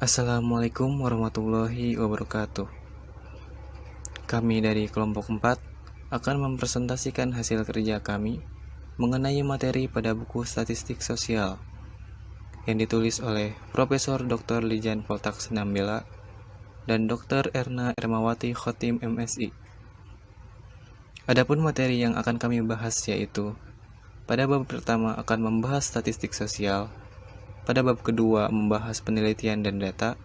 Assalamualaikum warahmatullahi wabarakatuh. Kami dari kelompok 4 akan mempresentasikan hasil kerja kami mengenai materi pada buku Statistik Sosial yang ditulis oleh Profesor Dr. Lijan Poltak Senambela dan Dr. Erna Ermawati Khotim MSI. Adapun materi yang akan kami bahas yaitu pada bab pertama akan membahas statistik sosial, pada bab kedua membahas penelitian dan data,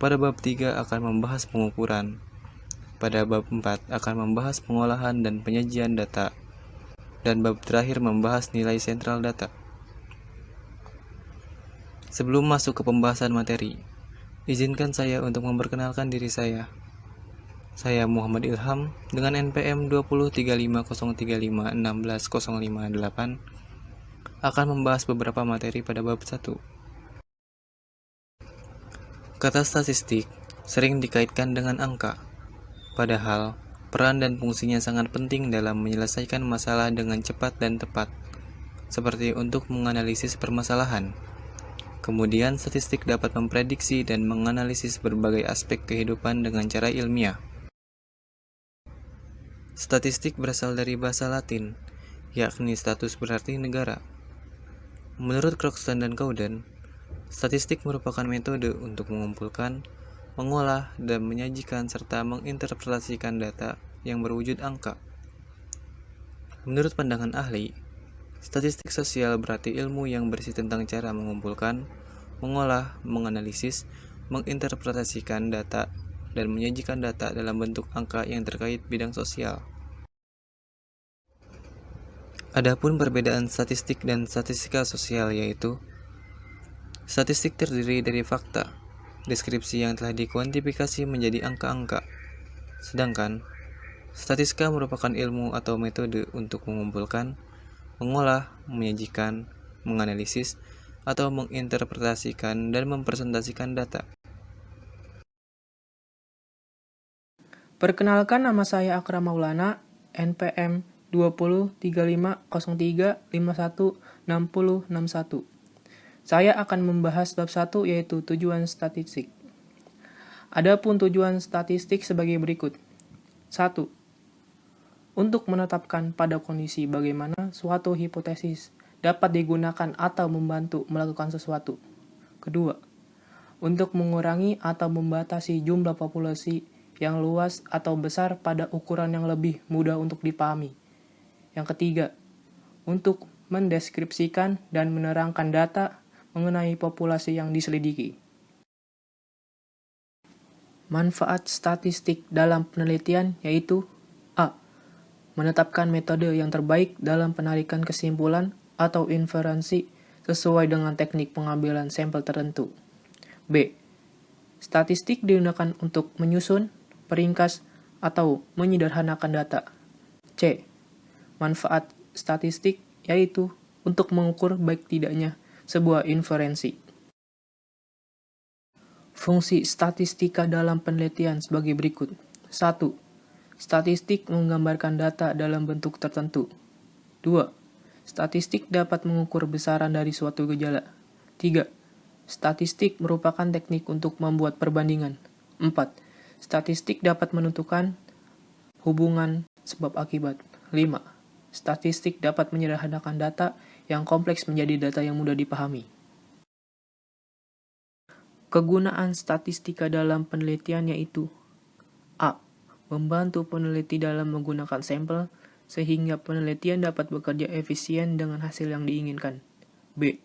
pada bab 3 akan membahas pengukuran, pada bab 4 akan membahas pengolahan dan penyajian data, dan bab terakhir membahas nilai sentral data. Sebelum masuk ke pembahasan materi, izinkan saya untuk memperkenalkan diri saya. Saya Muhammad Ilham dengan NPM 203503516058 akan membahas beberapa materi pada bab 1. Kata statistik sering dikaitkan dengan angka, padahal peran dan fungsinya sangat penting dalam menyelesaikan masalah dengan cepat dan tepat, seperti untuk menganalisis permasalahan. Kemudian, statistik dapat memprediksi dan menganalisis berbagai aspek kehidupan dengan cara ilmiah. Statistik berasal dari bahasa Latin, yakni status berarti negara. Menurut Croxton dan Cowden, statistik merupakan metode untuk mengumpulkan, mengolah, dan menyajikan serta menginterpretasikan data yang berwujud angka. Menurut pandangan ahli, statistik sosial berarti ilmu yang berisi tentang cara mengumpulkan, mengolah, menganalisis, menginterpretasikan data, dan menyajikan data dalam bentuk angka yang terkait bidang sosial. Adapun perbedaan statistik dan statistika sosial yaitu statistik terdiri dari fakta, deskripsi yang telah dikuantifikasi menjadi angka-angka, sedangkan statistika merupakan ilmu atau metode untuk mengumpulkan, mengolah, menyajikan, menganalisis, atau menginterpretasikan dan mempresentasikan data. Perkenalkan, nama saya Akram Maulana, NPM 203503516061. Saya akan membahas bab 1 yaitu tujuan statistik. Adapun tujuan statistik sebagai berikut. 1. Untuk menetapkan pada kondisi bagaimana suatu hipotesis dapat digunakan atau membantu melakukan sesuatu. Kedua, untuk mengurangi atau membatasi jumlah populasi yang luas atau besar pada ukuran yang lebih mudah untuk dipahami. Yang ketiga, untuk mendeskripsikan dan menerangkan data mengenai populasi yang diselidiki. Manfaat statistik dalam penelitian yaitu A. Menetapkan metode yang terbaik dalam penarikan kesimpulan atau inferensi sesuai dengan teknik pengambilan sampel tertentu. B. Statistik digunakan untuk menyusun, peringkas, atau menyederhanakan data. C. Manfaat statistik yaitu untuk mengukur baik tidaknya sebuah inferensi. Fungsi statistika dalam penelitian sebagai berikut. 1. Statistik menggambarkan data dalam bentuk tertentu. 2. Statistik dapat mengukur besaran dari suatu gejala. 3. Statistik merupakan teknik untuk membuat perbandingan. 4. Statistik dapat menentukan hubungan sebab akibat. 5. Statistik dapat menyederhanakan data yang kompleks menjadi data yang mudah dipahami. Kegunaan statistika dalam penelitian yaitu A. Membantu peneliti dalam menggunakan sampel sehingga penelitian dapat bekerja efisien dengan hasil yang diinginkan. B.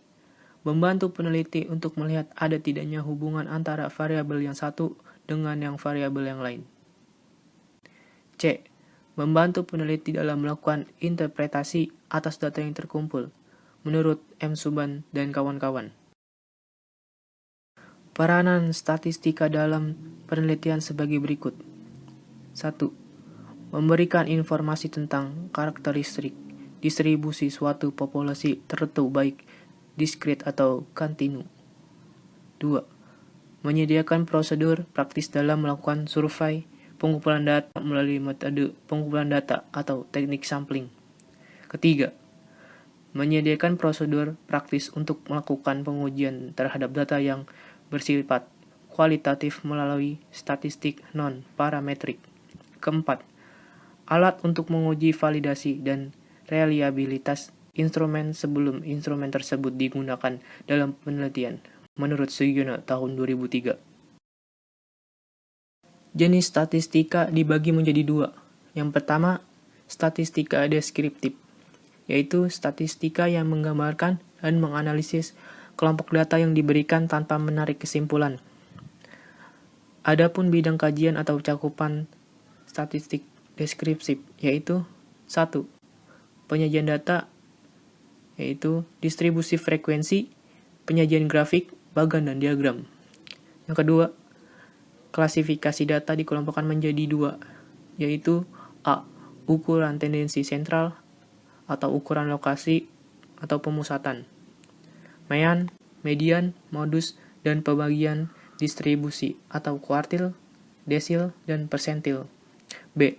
Membantu peneliti untuk melihat ada tidaknya hubungan antara variabel yang satu dengan yang variabel yang lain. C. Membantu peneliti dalam melakukan interpretasi atas data yang terkumpul, menurut M. Suban dan kawan-kawan. Peranan statistika dalam penelitian sebagai berikut. 1. Memberikan informasi tentang karakteristik distribusi suatu populasi tertentu baik diskrit atau kontinu. 2. Menyediakan prosedur praktis dalam melakukan survei pengumpulan data melalui metode pengumpulan data atau teknik sampling. Ketiga, menyediakan prosedur praktis untuk melakukan pengujian terhadap data yang bersifat kualitatif melalui statistik non-parametrik. Keempat, alat untuk menguji validasi dan reliabilitas instrumen sebelum instrumen tersebut digunakan dalam penelitian, menurut Sugiono tahun 2003. Jenis statistika dibagi menjadi dua. Yang pertama, statistika deskriptif, yaitu statistika yang menggambarkan dan menganalisis kelompok data yang diberikan tanpa menarik kesimpulan. Adapun bidang kajian atau cakupan statistik deskriptif, yaitu 1. Penyajian data, yaitu distribusi frekuensi, penyajian grafik, bagan, dan diagram. Yang kedua, klasifikasi data dikelompokkan menjadi dua, yaitu A. Ukuran tendensi sentral atau ukuran lokasi atau pemusatan, mean, median, modus, dan pembagian distribusi atau kuartil, desil, dan persentil. B.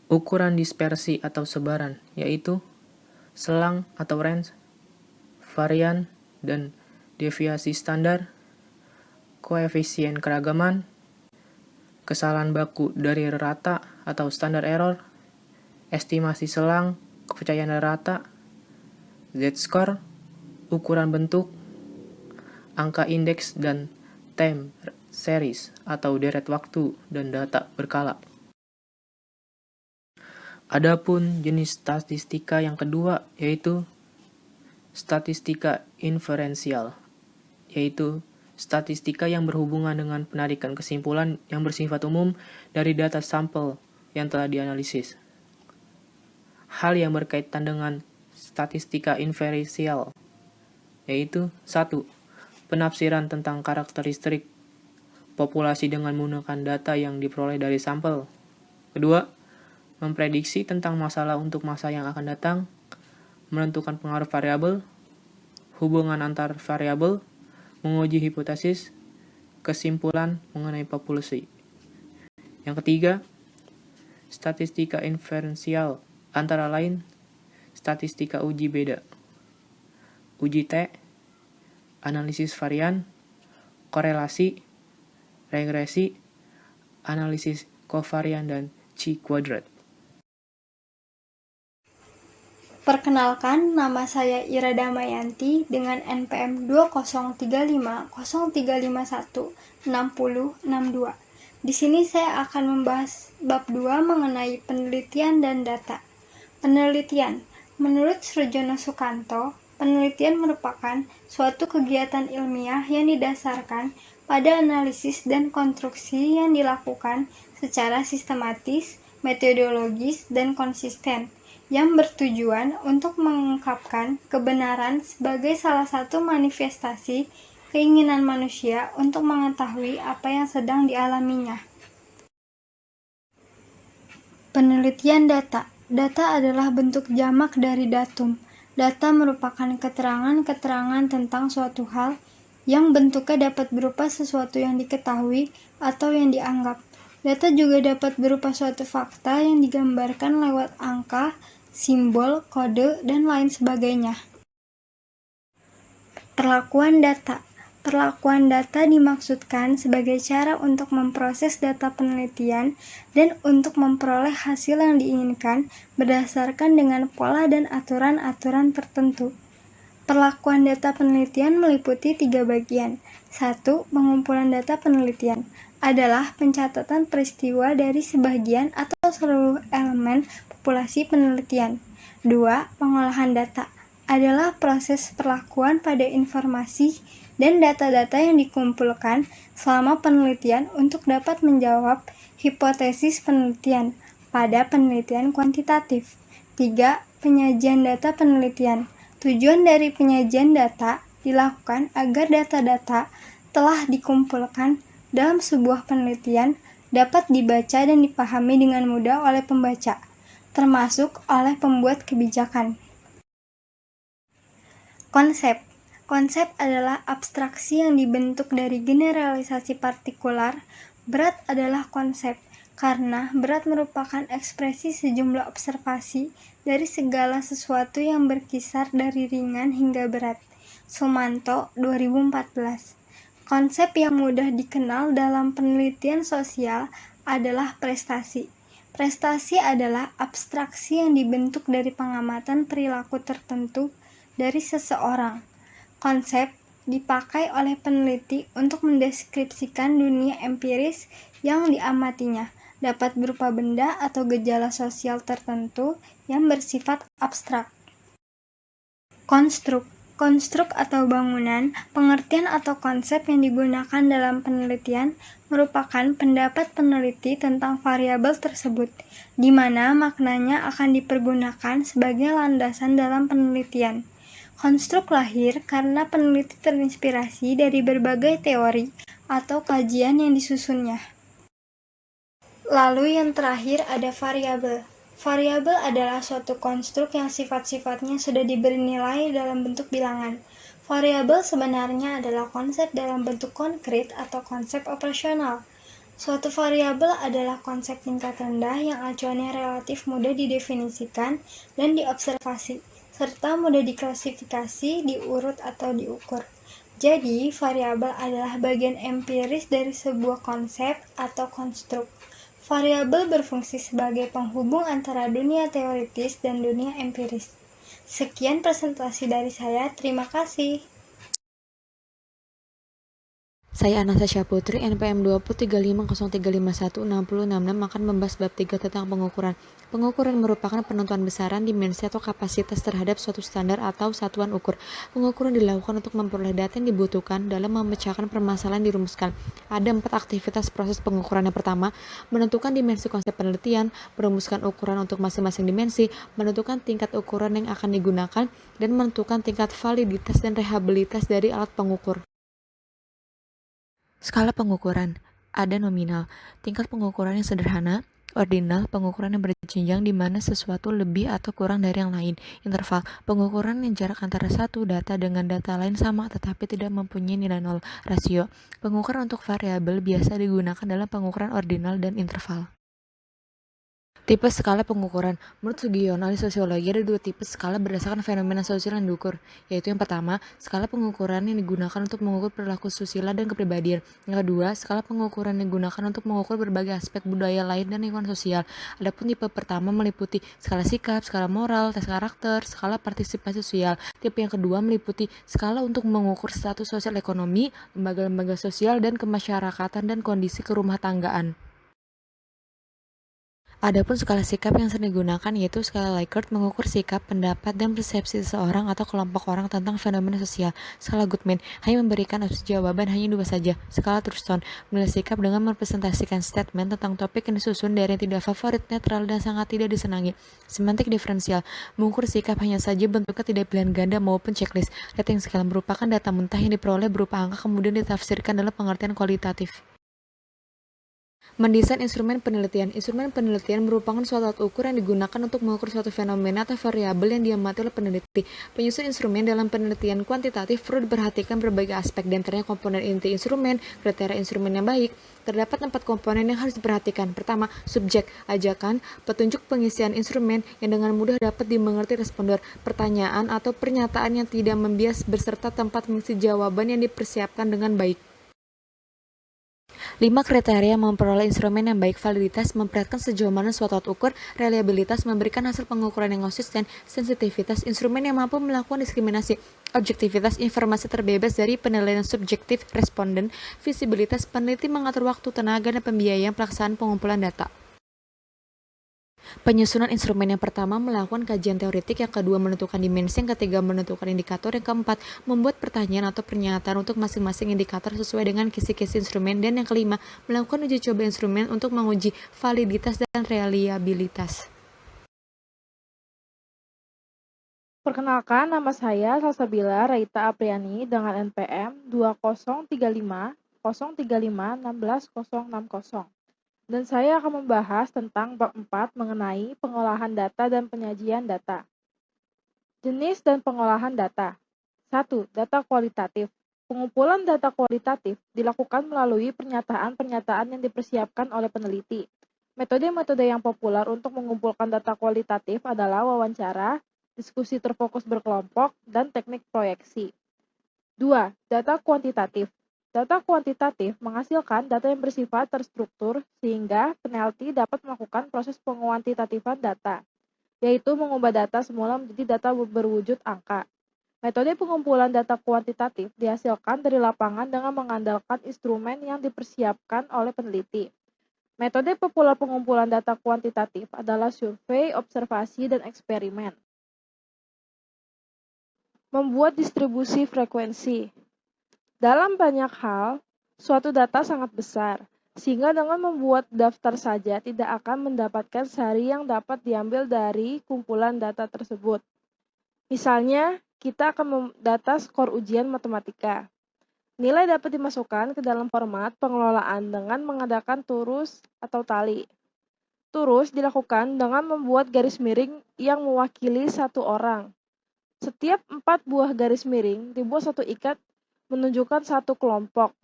Ukuran dispersi atau sebaran, yaitu selang atau range, varian, dan deviasi standar, koefisien keragaman, kesalahan baku dari rata atau standar error, estimasi selang, kepercayaan rata, z-score, ukuran bentuk, angka indeks, dan time series atau deret waktu dan data berkala. Adapun jenis statistika yang kedua yaitu statistika inferensial, yaitu statistika yang berhubungan dengan penarikan kesimpulan yang bersifat umum dari data sampel yang telah dianalisis. Hal yang berkaitan dengan statistika inferensial yaitu 1. Penafsiran tentang karakteristik populasi dengan menggunakan data yang diperoleh dari sampel. Kedua, memprediksi tentang masalah untuk masa yang akan datang, menentukan pengaruh variabel, hubungan antar variabel, menguji hipotesis, kesimpulan mengenai populasi. Yang ketiga, statistika inferensial antara lain statistika uji beda, uji T, analisis varian, korelasi, regresi, analisis kovarian, dan chi-kuadrat. Perkenalkan, nama saya Ira Damayanti dengan NPM 20350516062. Di sini saya akan membahas bab 2 mengenai penelitian dan data. Penelitian. Menurut Srejono Sukanto, penelitian merupakan suatu kegiatan ilmiah yang didasarkan pada analisis dan konstruksi yang dilakukan secara sistematis, metodologis, dan konsisten, yang bertujuan untuk mengungkapkan kebenaran sebagai salah satu manifestasi keinginan manusia untuk mengetahui apa yang sedang dialaminya. Penelitian data. Data adalah bentuk jamak dari datum. Data merupakan keterangan-keterangan tentang suatu hal yang bentuknya dapat berupa sesuatu yang diketahui atau yang dianggap. Data juga dapat berupa suatu fakta yang digambarkan lewat angka, simbol, kode, dan lain sebagainya. Perlakuan data. Perlakuan data dimaksudkan sebagai cara untuk memproses data penelitian dan untuk memperoleh hasil yang diinginkan berdasarkan dengan pola dan aturan-aturan tertentu. Perlakuan data penelitian meliputi 3 bagian. 1. Pengumpulan data penelitian adalah pencatatan peristiwa dari sebagian atau seluruh elemen populasi penelitian. 2. Pengolahan data adalah proses perlakuan pada informasi dan data-data yang dikumpulkan selama penelitian untuk dapat menjawab hipotesis penelitian pada penelitian kuantitatif. 3. Penyajian data penelitian. Tujuan dari penyajian data dilakukan agar data-data telah dikumpulkan dalam sebuah penelitian dapat dibaca dan dipahami dengan mudah oleh pembaca, termasuk oleh pembuat kebijakan. Konsep. Konsep adalah abstraksi yang dibentuk dari generalisasi partikular. Berat adalah konsep, karena berat merupakan ekspresi sejumlah observasi dari segala sesuatu yang berkisar dari ringan hingga berat. Sumanto, 2014. Konsep yang mudah dikenal dalam penelitian sosial adalah prestasi. Prestasi adalah abstraksi yang dibentuk dari pengamatan perilaku tertentu dari seseorang. Konsep dipakai oleh peneliti untuk mendeskripsikan dunia empiris yang diamatinya, dapat berupa benda atau gejala sosial tertentu yang bersifat abstrak. Konstruk atau bangunan, pengertian atau konsep yang digunakan dalam penelitian merupakan pendapat peneliti tentang variabel tersebut, di mana maknanya akan dipergunakan sebagai landasan dalam penelitian. Konstruk lahir karena peneliti terinspirasi dari berbagai teori atau kajian yang disusunnya. Lalu yang terakhir ada variabel. Variabel adalah suatu konstruk yang sifat-sifatnya sudah diberi nilai dalam bentuk bilangan. Variabel sebenarnya adalah konsep dalam bentuk konkret atau konsep operasional. Suatu variabel adalah konsep tingkat rendah yang acuannya relatif mudah didefinisikan dan diobservasi, serta mudah diklasifikasi, diurut, atau diukur. Jadi, variabel adalah bagian empiris dari sebuah konsep atau konstruk. Variabel berfungsi sebagai penghubung antara dunia teoritis dan dunia empiris. Sekian presentasi dari saya, terima kasih. Saya Anastasia Putri, NPM 20350351666 akan membahas bab 3 tentang pengukuran. Pengukuran merupakan penentuan besaran, dimensi, atau kapasitas terhadap suatu standar atau satuan ukur. Pengukuran dilakukan untuk memperoleh data yang dibutuhkan dalam memecahkan permasalahan dirumuskan. Ada 4 aktivitas proses pengukuran. Yang pertama, menentukan dimensi konsep penelitian, merumuskan ukuran untuk masing-masing dimensi, menentukan tingkat ukuran yang akan digunakan, dan menentukan tingkat validitas dan reliabilitas dari alat pengukur. Skala pengukuran. Ada nominal, tingkat pengukuran yang sederhana, ordinal, pengukuran yang berjenjang di mana sesuatu lebih atau kurang dari yang lain, interval, pengukuran yang jarak antara satu data dengan data lain sama tetapi tidak mempunyai nilai nol, rasio, pengukuran untuk variabel biasa digunakan dalam pengukuran ordinal dan interval. Tipe skala pengukuran. Menurut Sugiono, ahli sosiologi, ada 2 tipe skala berdasarkan fenomena sosial yang diukur, yaitu yang pertama, skala pengukuran yang digunakan untuk mengukur perilaku susila dan kepribadian. Yang kedua, skala pengukuran yang digunakan untuk mengukur berbagai aspek budaya lain dan lingkungan sosial. Adapun tipe pertama meliputi skala sikap, skala moral, tes karakter, skala partisipasi sosial. Tipe yang kedua meliputi skala untuk mengukur status sosial ekonomi, lembaga-lembaga sosial dan kemasyarakatan dan kondisi kerumah tanggaan. Adapun skala sikap yang sering digunakan yaitu skala Likert mengukur sikap, pendapat, dan persepsi seseorang atau kelompok orang tentang fenomena sosial. Skala Goodman hanya memberikan opsi jawaban hanya 2 saja. Skala Thurston menilai sikap dengan merepresentasikan statement tentang topik yang disusun dari yang tidak favorit, netral, dan sangat tidak disenangi. Semantik diferensial mengukur sikap hanya saja bentuknya tidak pilihan ganda maupun checklist. Rating scale merupakan data mentah yang diperoleh berupa angka kemudian ditafsirkan dalam pengertian kualitatif. Mendesain instrumen penelitian. Instrumen penelitian merupakan suatu alat ukur yang digunakan untuk mengukur suatu fenomena atau variabel yang diamati oleh peneliti. Penyusun instrumen dalam penelitian kuantitatif perlu diperhatikan berbagai aspek, di antaranya komponen inti instrumen, kriteria instrumen yang baik. Terdapat 4 komponen yang harus diperhatikan. Pertama, subjek, ajakan, petunjuk pengisian instrumen yang dengan mudah dapat dimengerti responder, pertanyaan atau pernyataan yang tidak membias beserta tempat mengisi jawaban yang dipersiapkan dengan baik. 5 kriteria memperoleh instrumen yang baik. Validitas memperlihatkan sejauh mana suatu alat ukur, reliabilitas memberikan hasil pengukuran yang konsisten, sensitivitas instrumen yang mampu melakukan diskriminasi, objektivitas informasi terbebas dari penilaian subjektif responden, visibilitas peneliti mengatur waktu, tenaga, dan pembiayaan pelaksanaan pengumpulan data. Penyusunan instrumen yang pertama melakukan kajian teoritik, yang kedua menentukan dimensi, yang ketiga menentukan indikator, yang keempat membuat pertanyaan atau pernyataan untuk masing-masing indikator sesuai dengan kisi-kisi instrumen, dan yang kelima melakukan uji coba instrumen untuk menguji validitas dan reliabilitas. Perkenalkan, nama saya Salsabila Raita Apriani dengan NPM 20350351660. Dan saya akan membahas tentang bab 4 mengenai pengolahan data dan penyajian data. Jenis dan pengolahan data. 1. Data kualitatif. Pengumpulan data kualitatif dilakukan melalui pernyataan-pernyataan yang dipersiapkan oleh peneliti. Metode-metode yang populer untuk mengumpulkan data kualitatif adalah wawancara, diskusi terfokus berkelompok, dan teknik proyeksi. 2. Data kuantitatif. Data kuantitatif menghasilkan data yang bersifat terstruktur sehingga peneliti dapat melakukan proses penguantitatifan data, yaitu mengubah data semula menjadi data berwujud angka. Metode pengumpulan data kuantitatif dihasilkan dari lapangan dengan mengandalkan instrumen yang dipersiapkan oleh peneliti. Metode populer pengumpulan data kuantitatif adalah survei, observasi, dan eksperimen. Membuat distribusi frekuensi. Dalam banyak hal, suatu data sangat besar, sehingga dengan membuat daftar saja tidak akan mendapatkan sari yang dapat diambil dari kumpulan data tersebut. Misalnya, kita akan mendata skor ujian matematika. Nilai dapat dimasukkan ke dalam format pengelolaan dengan mengadakan turus atau tali. Turus dilakukan dengan membuat garis miring yang mewakili satu orang. Setiap 4 buah garis miring dibuat satu ikat menunjukkan satu kelompok,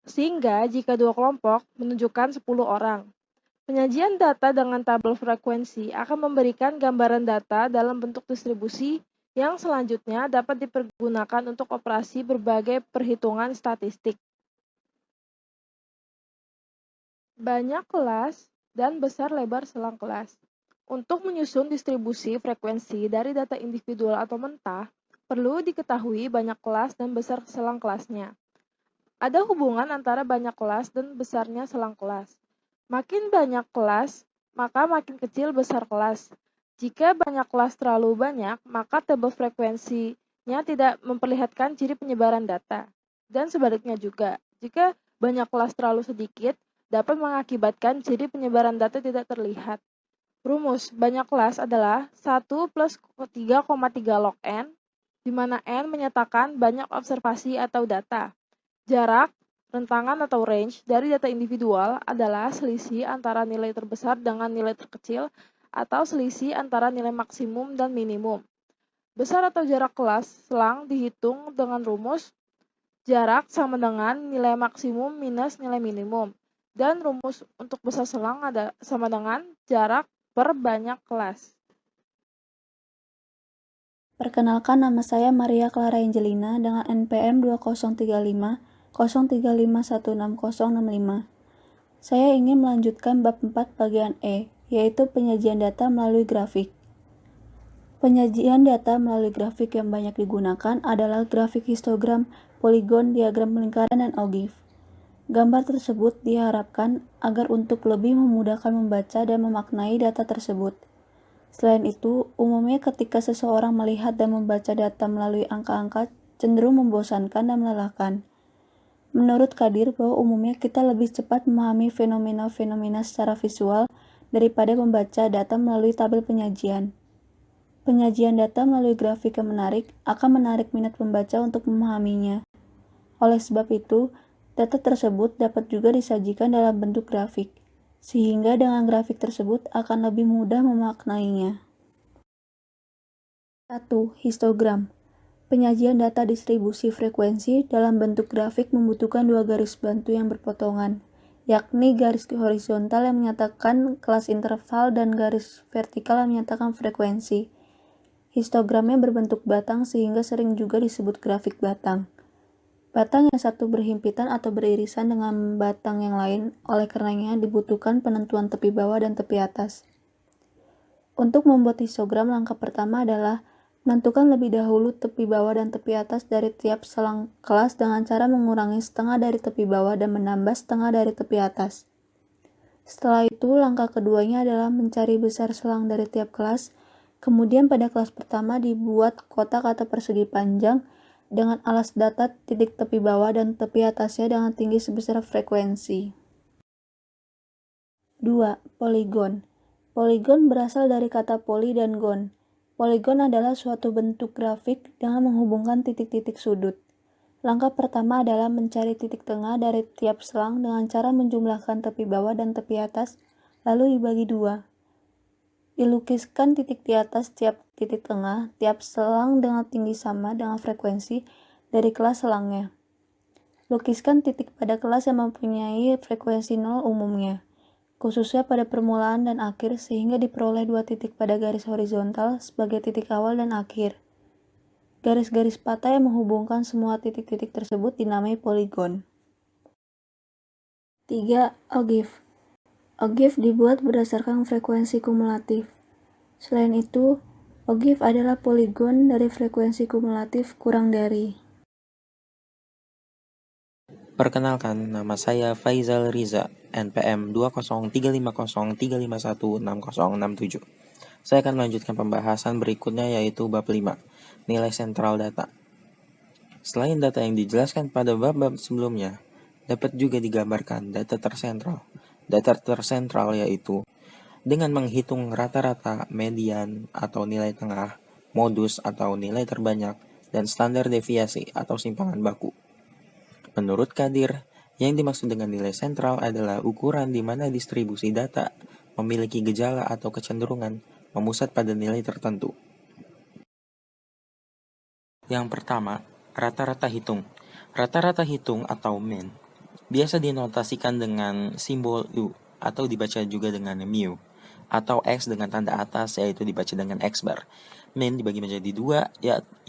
sehingga jika 2 kelompok menunjukkan 10 orang. Penyajian data dengan tabel frekuensi akan memberikan gambaran data dalam bentuk distribusi yang selanjutnya dapat dipergunakan untuk operasi berbagai perhitungan statistik. Banyak kelas dan besar lebar selang kelas. Untuk menyusun distribusi frekuensi dari data individual atau mentah, perlu diketahui banyak kelas dan besar selang kelasnya. Ada hubungan antara banyak kelas dan besarnya selang kelas. Makin banyak kelas, maka makin kecil besar kelas. Jika banyak kelas terlalu banyak, maka tabel frekuensinya tidak memperlihatkan ciri penyebaran data. Dan sebaliknya juga, jika banyak kelas terlalu sedikit, dapat mengakibatkan ciri penyebaran data tidak terlihat. Rumus banyak kelas adalah 1 plus 3,3 log n, di mana n menyatakan banyak observasi atau data. Jarak, rentangan atau range dari data individual adalah selisih antara nilai terbesar dengan nilai terkecil atau selisih antara nilai maksimum dan minimum. Besar atau jarak kelas selang dihitung dengan rumus jarak sama dengan nilai maksimum minus nilai minimum. Dan rumus untuk besar selang sama dengan jarak per banyak kelas. Perkenalkan, nama saya Maria Clara Angelina dengan NPM 2035 035166065. Saya ingin melanjutkan bab 4 bagian E, yaitu penyajian data melalui grafik. Penyajian data melalui grafik yang banyak digunakan adalah grafik histogram, poligon, diagram lingkaran, dan ogive. Gambar tersebut diharapkan agar untuk lebih memudahkan membaca dan memaknai data tersebut. Selain itu, umumnya ketika seseorang melihat dan membaca data melalui angka-angka cenderung membosankan dan melelahkan. Menurut Kadir bahwa umumnya kita lebih cepat memahami fenomena-fenomena secara visual daripada membaca data melalui tabel penyajian. Penyajian data melalui grafik yang menarik akan menarik minat pembaca untuk memahaminya. Oleh sebab itu, data tersebut dapat juga disajikan dalam bentuk grafik, sehingga dengan grafik tersebut akan lebih mudah memaknainya. 1. Histogram. Penyajian data distribusi frekuensi dalam bentuk grafik membutuhkan 2 garis bantu yang berpotongan, yakni garis horizontal yang menyatakan kelas interval dan garis vertikal yang menyatakan frekuensi. Histogramnya berbentuk batang sehingga sering juga disebut grafik batang. Batang yang satu berhimpitan atau beririsan dengan batang yang lain, oleh karenanya dibutuhkan penentuan tepi bawah dan tepi atas. Untuk membuat histogram, langkah pertama adalah menentukan lebih dahulu tepi bawah dan tepi atas dari tiap selang kelas dengan cara mengurangi setengah dari tepi bawah dan menambah setengah dari tepi atas. Setelah itu, langkah keduanya adalah mencari besar selang dari tiap kelas. Kemudian pada kelas pertama dibuat kotak atau persegi panjang dengan alas data titik tepi bawah dan tepi atasnya dengan tinggi sebesar frekuensi. 2. Poligon. Poligon berasal dari kata poli dan gon. Poligon adalah suatu bentuk grafik dengan menghubungkan titik-titik sudut. Langkah pertama adalah mencari titik tengah dari tiap selang dengan cara menjumlahkan tepi bawah dan tepi atas, lalu dibagi 2. Dilukiskan titik di atas tiap titik tengah, tiap selang dengan tinggi sama dengan frekuensi dari kelas selangnya. Lukiskan titik pada kelas yang mempunyai frekuensi 0 umumnya, khususnya pada permulaan dan akhir, sehingga diperoleh 2 titik pada garis horizontal sebagai titik awal dan akhir. Garis-garis patah yang menghubungkan semua titik-titik tersebut dinamai poligon. 3. OGIF. OGIF dibuat berdasarkan frekuensi kumulatif. Selain itu, OGIF adalah poligon dari frekuensi kumulatif kurang dari. Perkenalkan, nama saya Faizal Riza, NPM 203503513516067. Saya akan melanjutkan pembahasan berikutnya yaitu bab 5, nilai sentral data. Selain data yang dijelaskan pada bab-bab sebelumnya, dapat juga digambarkan data tersentral. Data tersentral yaitu dengan menghitung rata-rata, median atau nilai tengah, modus atau nilai terbanyak, dan standar deviasi atau simpangan baku. Menurut Kadir, yang dimaksud dengan nilai sentral adalah ukuran di mana distribusi data memiliki gejala atau kecenderungan memusat pada nilai tertentu. Yang pertama, rata-rata hitung. Rata-rata hitung atau mean biasa dinotasikan dengan simbol U atau dibaca juga dengan mu, atau X dengan tanda atas yaitu dibaca dengan X bar. Mean dibagi menjadi dua,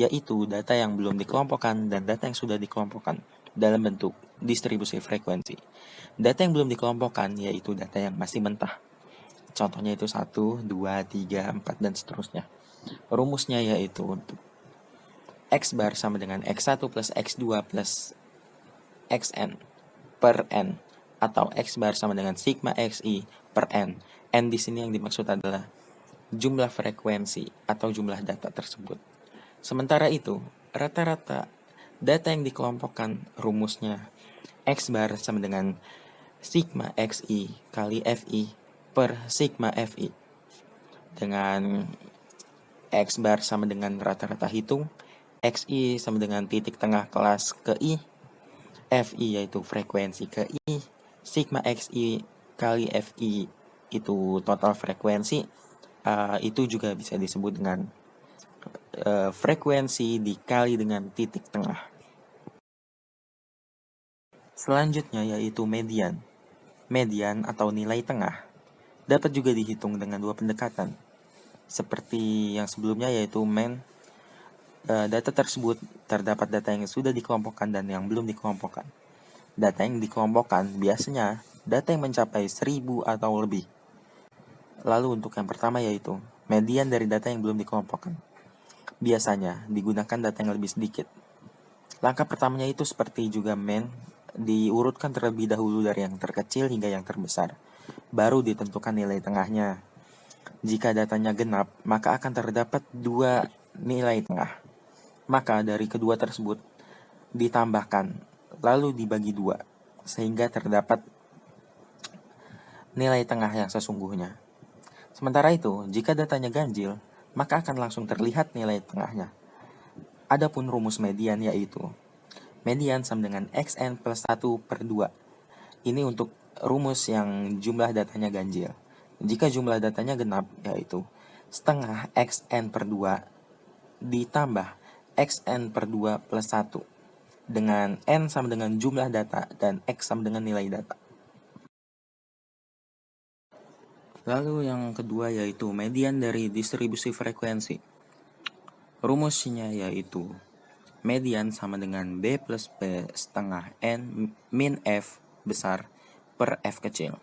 yaitu data yang belum dikelompokkan dan data yang sudah dikelompokkan dalam bentuk distribusi frekuensi. Data yang belum dikelompokkan yaitu data yang masih mentah. Contohnya itu 1, 2, 3, 4, dan seterusnya. Rumusnya yaitu untuk X bar sama dengan X1 plus X2 plus Xn per N, atau X bar sama dengan sigma Xi per N. N di sini yang dimaksud adalah jumlah frekuensi atau jumlah data tersebut. Sementara itu, rata-rata data yang dikelompokkan rumusnya X bar sama dengan sigma Xi kali Fi per sigma Fi, dengan X bar sama dengan rata-rata hitung, Xi sama dengan titik tengah kelas ke I, Fi yaitu frekuensi ke I, sigma Xi kali Fi itu total frekuensi, itu juga bisa disebut dengan frekuensi dikali dengan titik tengah. Selanjutnya yaitu median. Median atau nilai tengah dapat juga dihitung dengan dua pendekatan. Seperti yang sebelumnya yaitu mean. Data tersebut terdapat data yang sudah dikelompokkan dan yang belum dikelompokkan. Data yang dikelompokkan biasanya data yang mencapai 1000 atau lebih. Lalu untuk yang pertama yaitu median dari data yang belum dikelompokkan. Biasanya digunakan data yang lebih sedikit. Langkah pertamanya itu seperti juga mean, diurutkan terlebih dahulu dari yang terkecil hingga yang terbesar. Baru ditentukan nilai tengahnya. Jika datanya genap, maka akan terdapat dua nilai tengah. Maka dari kedua tersebut ditambahkan, lalu dibagi dua, sehingga terdapat nilai tengah yang sesungguhnya. Sementara itu, jika datanya ganjil, maka akan langsung terlihat nilai tengahnya. Adapun rumus median yaitu median sama dengan Xn plus 1 per 2. Ini untuk rumus yang jumlah datanya ganjil. Jika jumlah datanya genap yaitu setengah Xn per 2 ditambah Xn per 2 plus 1 dengan N sama dengan jumlah data dan X sama dengan nilai data. Lalu yang kedua yaitu median dari distribusi frekuensi. Rumusnya yaitu median sama dengan B plus B setengah N min F besar per F kecil.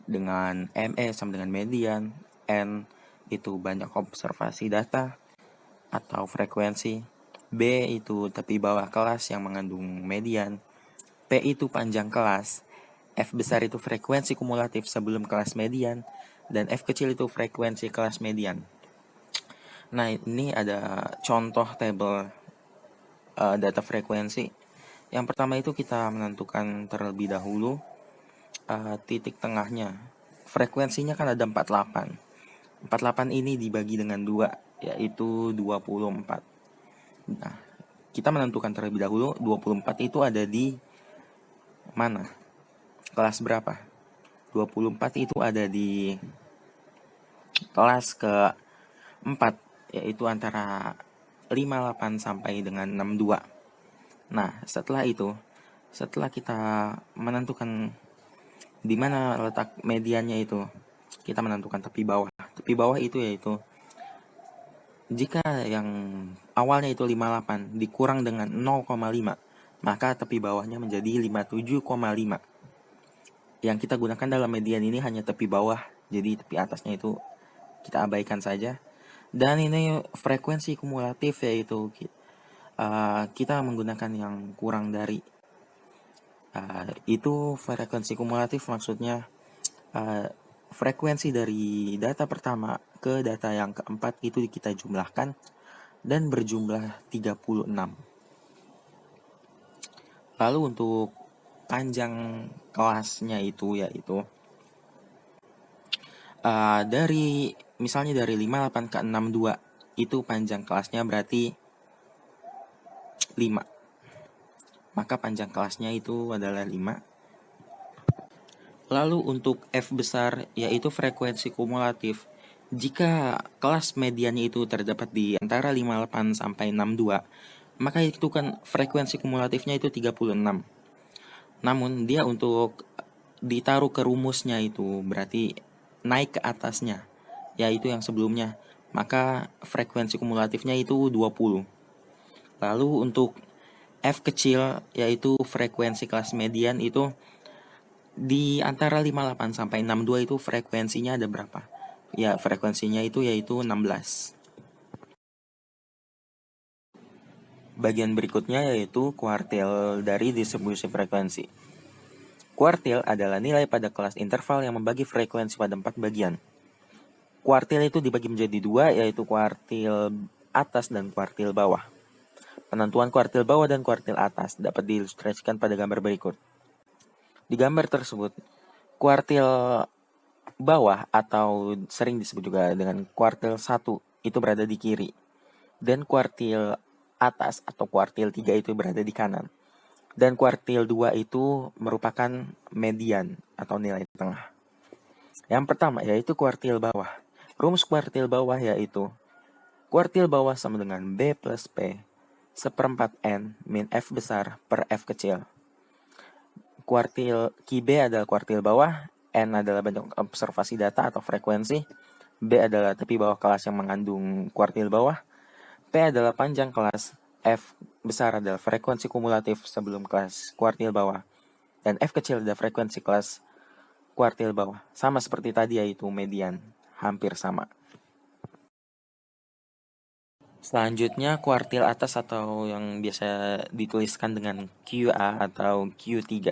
Dengan ME sama dengan median, N itu banyak observasi data atau frekuensi, B itu tepi bawah kelas yang mengandung median, P itu panjang kelas, F besar itu frekuensi kumulatif sebelum kelas median, dan F kecil itu frekuensi kelas median. Nah, ini ada contoh tabel data frekuensi. Yang pertama itu kita menentukan terlebih dahulu titik tengahnya. Frekuensinya kan ada 48. 48 ini dibagi dengan 2, yaitu 24. Nah, kita menentukan terlebih dahulu 24 itu ada di mana? Kelas berapa? 24 itu ada di kelas ke-4, yaitu antara 58 sampai dengan 62. Nah, setelah itu, setelah kita menentukan di mana letak mediannya itu, kita menentukan tepi bawah. Tepi bawah itu yaitu jika yang awalnya itu 58 dikurang dengan 0,5, maka tepi bawahnya menjadi 57,5. yang kita gunakan dalam median ini hanya tepi bawah, jadi tepi atasnya itu kita abaikan saja. Dan ini frekuensi kumulatif, yaitu kita menggunakan yang kurang dari. Itu frekuensi kumulatif, maksudnya frekuensi dari data pertama ke data yang keempat itu kita jumlahkan dan berjumlah 36. Lalu untuk panjang kelasnya itu yaitu dari misalnya dari 58 ke 62 itu panjang kelasnya berarti 5. Maka panjang kelasnya itu adalah 5. Lalu untuk F besar yaitu frekuensi kumulatif. Jika kelas mediannya itu terdapat di antara 58 sampai 62, maka itu kan frekuensi kumulatifnya itu 36. Namun dia untuk ditaruh ke rumusnya itu berarti naik ke atasnya, yaitu yang sebelumnya, maka frekuensi kumulatifnya itu 20. Lalu untuk F kecil yaitu frekuensi kelas median itu di antara 58 sampai 62 itu frekuensinya ada berapa? Ya, frekuensinya itu yaitu 16. Bagian berikutnya yaitu kuartil dari distribusi frekuensi. Kuartil adalah nilai pada kelas interval yang membagi frekuensi pada 4 bagian. Kuartil itu dibagi menjadi 2, yaitu kuartil atas dan kuartil bawah. Penentuan kuartil bawah dan kuartil atas dapat diilustrasikan pada gambar berikut. Di gambar tersebut, kuartil bawah atau sering disebut juga dengan kuartil 1 itu berada di kiri. Dan kuartil atas atau kuartil 3 itu berada di kanan. Dan kuartil 2 itu merupakan median atau nilai tengah. Yang pertama yaitu kuartil bawah. Rumus kuartil bawah yaitu kuartil bawah sama dengan B plus P seperempat N min F besar per F kecil. Kuartil QB adalah kuartil bawah, N adalah bentuk observasi data atau frekuensi, B adalah tepi bawah kelas yang mengandung kuartil bawah, P adalah panjang kelas, F besar adalah frekuensi kumulatif sebelum kelas kuartil bawah, dan F kecil adalah frekuensi kelas kuartil bawah. Sama seperti tadi yaitu median, hampir sama. Selanjutnya kuartil atas atau yang biasa dituliskan dengan QA atau Q3.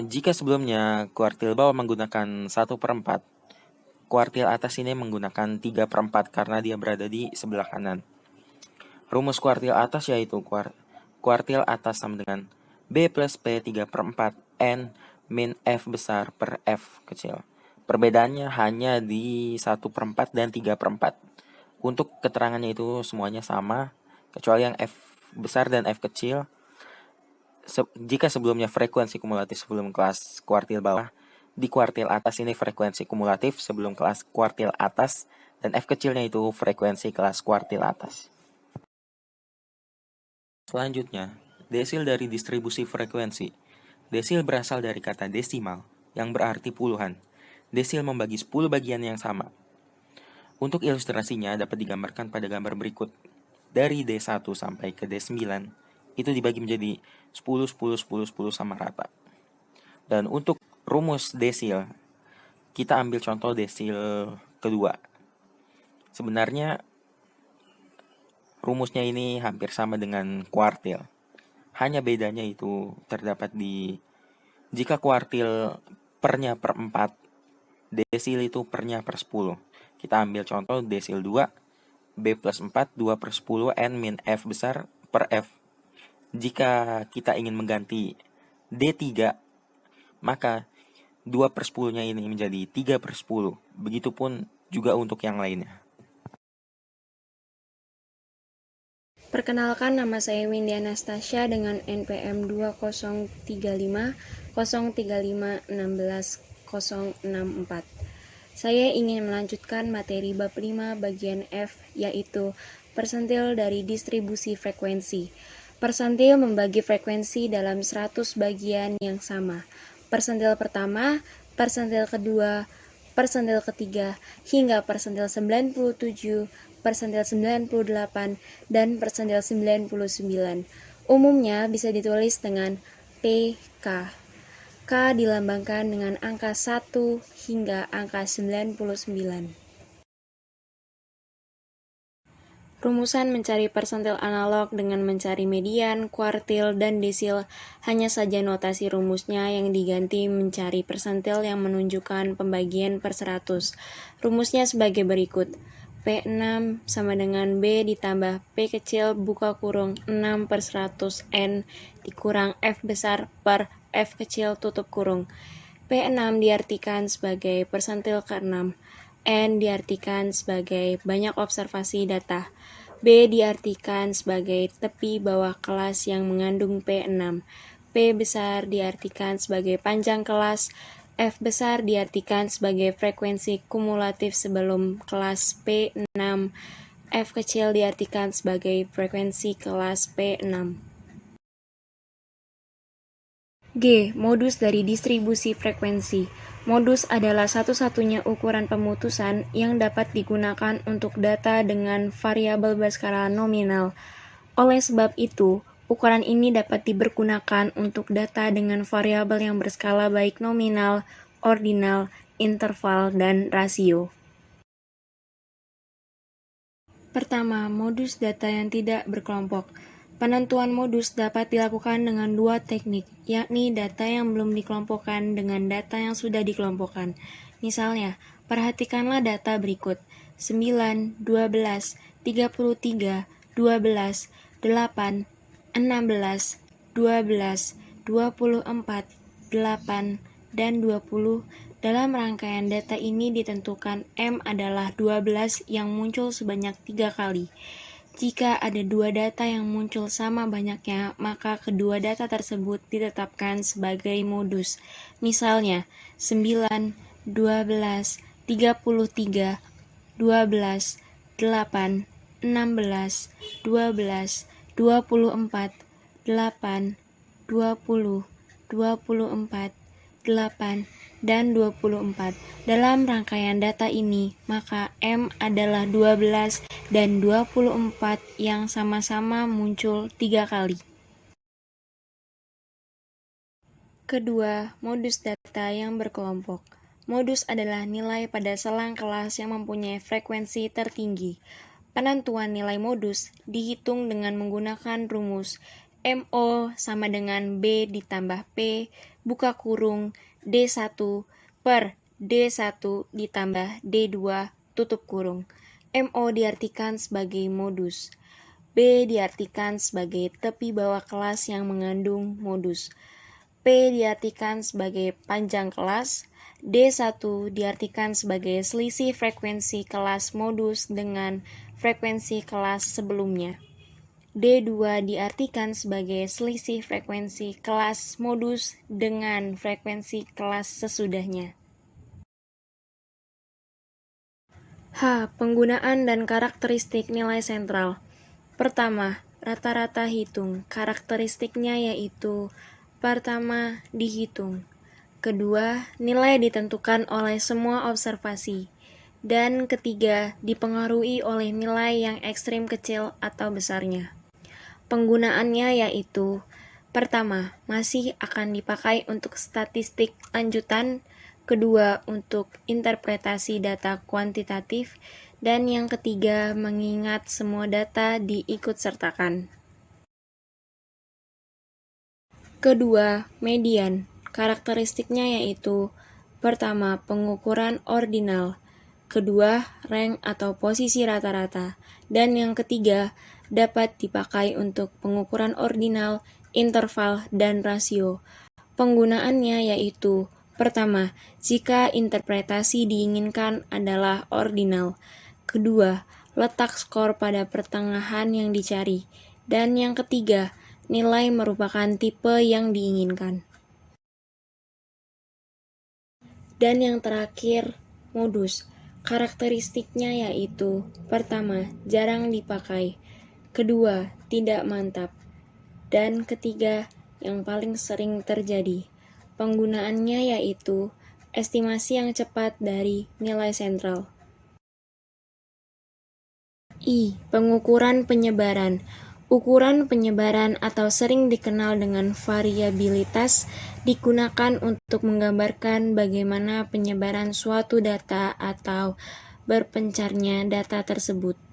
Jika sebelumnya kuartil bawah menggunakan 1/4, kuartil atas ini menggunakan 3/4 karena dia berada di sebelah kanan. Rumus kuartil atas yaitu kuartil atas sama dengan B plus P 3/4 N min F besar per F kecil. Perbedaannya hanya di 1/4 dan 3/4. Untuk keterangannya itu semuanya sama, kecuali yang F besar dan F kecil. Jika sebelumnya frekuensi kumulatif sebelum kelas kuartil bawah, di kuartil atas ini frekuensi kumulatif sebelum kelas kuartil atas, dan F kecilnya itu frekuensi kelas kuartil atas. Selanjutnya, desil dari distribusi frekuensi. Desil berasal dari kata desimal, yang berarti puluhan. Desil membagi 10 bagian yang sama. Untuk ilustrasinya dapat digambarkan pada gambar berikut. Dari D1 sampai ke D9, itu dibagi menjadi 10, 10, 10, 10 sama rata. Dan untuk rumus desil, kita ambil contoh desil kedua. Sebenarnya rumusnya ini hampir sama dengan kuartil. Hanya bedanya itu terdapat di jika kuartil pernya per 4, desil itu pernya per 10. Kita ambil contoh desil 2, B plus 4, 2 per 10 N min F besar per F. Jika kita ingin mengganti D3, maka 2 per 10-nya ini menjadi 3 per 10. Begitupun juga untuk yang lainnya. Perkenalkan, nama saya Windy Anastasia dengan NPM 203503516064. Saya ingin melanjutkan materi bab 5 bagian F, yaitu persentil dari distribusi frekuensi. Persentil membagi frekuensi dalam 100 bagian yang sama. Persentil pertama, persentil kedua, persentil ketiga, hingga persentil 97, persentil 98, dan persentil 99. Umumnya bisa ditulis dengan PK. K dilambangkan dengan angka 1 hingga angka 99. Rumusan mencari persentil analog dengan mencari median, kuartil, dan desil, hanya saja notasi rumusnya yang diganti mencari persentil yang menunjukkan pembagian per 100. Rumusnya sebagai berikut. P6 sama dengan B ditambah P kecil buka kurung 6 per 100 N dikurang F besar per F kecil tutup kurung. P6 diartikan sebagai persentil ke-6. N diartikan sebagai banyak observasi data. B diartikan sebagai tepi bawah kelas yang mengandung P6. P besar diartikan sebagai panjang kelas. F besar diartikan sebagai frekuensi kumulatif sebelum kelas P6. F kecil diartikan sebagai frekuensi kelas P6. G. Modus dari distribusi frekuensi. Modus adalah satu-satunya ukuran pemutusan yang dapat digunakan untuk data dengan variabel berskala nominal. Oleh sebab itu, ukuran ini dapat dipergunakan untuk data dengan variabel yang berskala baik nominal, ordinal, interval, dan rasio. Pertama, modus data yang tidak berkelompok. Penentuan modus dapat dilakukan dengan dua teknik, yakni data yang belum dikelompokkan dengan data yang sudah dikelompokkan. Misalnya, perhatikanlah data berikut: 9, 12, 33, 12, 8, 16, 12, 24, 8, dan 20. Dalam rangkaian data ini ditentukan M adalah 12 yang muncul sebanyak 3 kali. Jika ada dua data yang muncul sama banyaknya, maka kedua data tersebut ditetapkan sebagai modus. Misalnya, 9, 12, 33, 12, 8, 16, 12, 24, 8, 20, 24, 8, dan 24. Dalam rangkaian data ini, maka M adalah 12 dan 24 yang sama-sama muncul 3 kali. Kedua, modus data yang berkelompok. Modus adalah nilai pada selang kelas yang mempunyai frekuensi tertinggi. Penentuan nilai modus dihitung dengan menggunakan rumus MO sama dengan B ditambah P buka kurung D1 per D1 ditambah D2 tutup kurung. MO diartikan sebagai modus. B diartikan sebagai tepi bawah kelas yang mengandung modus. P diartikan sebagai panjang kelas. D1 diartikan sebagai selisih frekuensi kelas modus dengan frekuensi kelas sebelumnya. D2 diartikan sebagai selisih frekuensi kelas modus dengan frekuensi kelas sesudahnya. H. Penggunaan dan karakteristik nilai sentral. Pertama, rata-rata hitung. Karakteristiknya yaitu: pertama, dihitung. Kedua, nilai ditentukan oleh semua observasi. Dan ketiga, dipengaruhi oleh nilai yang ekstrim kecil atau besarnya. Penggunaannya yaitu: pertama, masih akan dipakai untuk statistik lanjutan, kedua, untuk interpretasi data kuantitatif, dan yang ketiga, mengingat semua data diikutsertakan. Kedua, median. Karakteristiknya yaitu: pertama, pengukuran ordinal, kedua, rank atau posisi rata-rata, dan yang ketiga, dapat dipakai untuk pengukuran ordinal, interval, dan rasio. Penggunaannya yaitu: pertama, jika interpretasi diinginkan adalah ordinal. Kedua, letak skor pada pertengahan yang dicari. Dan yang ketiga, nilai merupakan tipe yang diinginkan. Dan yang terakhir, modus. Karakteristiknya yaitu: pertama, jarang dipakai. Kedua, tidak mantap. Dan ketiga, yang paling sering terjadi. Penggunaannya yaitu: estimasi yang cepat dari nilai sentral. I. Pengukuran penyebaran. Ukuran penyebaran atau sering dikenal dengan variabilitas digunakan untuk menggambarkan bagaimana penyebaran suatu data atau berpencarnya data tersebut.